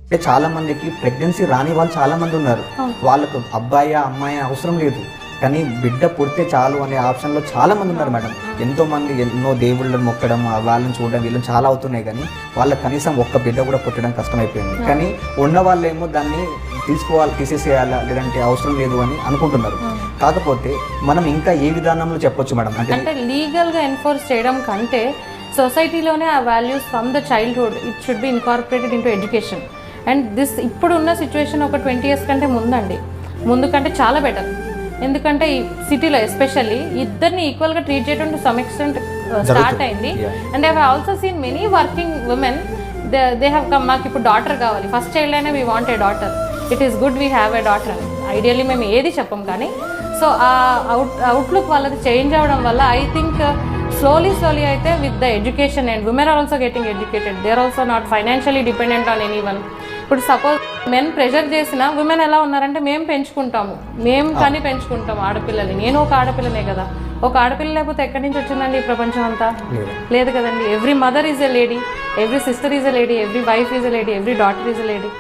అంటే చాలా మందికి ప్రెగ్నెన్సీ రాని వాళ్ళు చాలా మంది ఉన్నారు. వాళ్ళకు అబ్బాయి అమ్మాయి అవసరం లేదు, కానీ బిడ్డ పుడితే చాలు అనే ఆప్షన్లో చాలా మంది ఉన్నారు మేడం. ఎంతోమంది ఎన్నో దేవుళ్ళని మొక్కడం, వాళ్ళని చూడడం, వీళ్ళని చాలా అవుతున్నాయి, కానీ వాళ్ళకి కనీసం ఒక్క బిడ్డ కూడా పుట్టడం కష్టమైపోయింది. కానీ ఉన్న వాళ్ళేమో దాన్ని తీసేసేయాలా లేదంటే అవసరం లేదు అని అనుకుంటున్నారు. కాకపోతే మనం ఇంకా ఏ విధానంలో చెప్పొచ్చు మేడం? అంటే లీగల్గా ఎన్ఫోర్స్ చేయడం కంటే సొసైటీలోనే ఆ values from the childhood it should be incorporated into education. And this ఇప్పుడున్న సిచ్యువేషన్ ఒక 20 years కంటే ముందు కంటే చాలా బెటర్. ఎందుకంటే ఈ సిటీలో ఎస్పెషల్లీ ఇద్దరిని ఈక్వల్గా ట్రీట్ చేయడం టు సమ్ ఎక్స్టెంట్ స్టార్ట్ అయింది. And I have also seen many working women they have come, మాకు ఇప్పుడు డాటర్ కావాలి, ఫస్ట్ చైల్డ్ అయినా we want a daughter, it is good we have a daughter అని. Ideally మేము ఏది చెప్పం, కానీ సో ఆ అవుట్లుక్ వాళ్ళది చేంజ్ అవ్వడం వల్ల ఐ థింక్ slowly అయితే with the education and women are also getting educated, they are also not financially dependent on anyone. ఇప్పుడు సపోజ్ మెన్ ప్రెషర్ చేసిన విమెన్ ఎలా ఉన్నారంటే మేము కానీ పెంచుకుంటాము ఆడపిల్లల్ని. నేను ఒక ఆడపిల్లనే కదా, ఒక ఆడపిల్ల లేకపోతే ఎక్కడి నుంచి వచ్చిందండి ఈ ప్రపంచం అంతా? లేదు కదండి. Every mother is a lady, every sister is a lady, every wife is a lady, every daughter is a lady.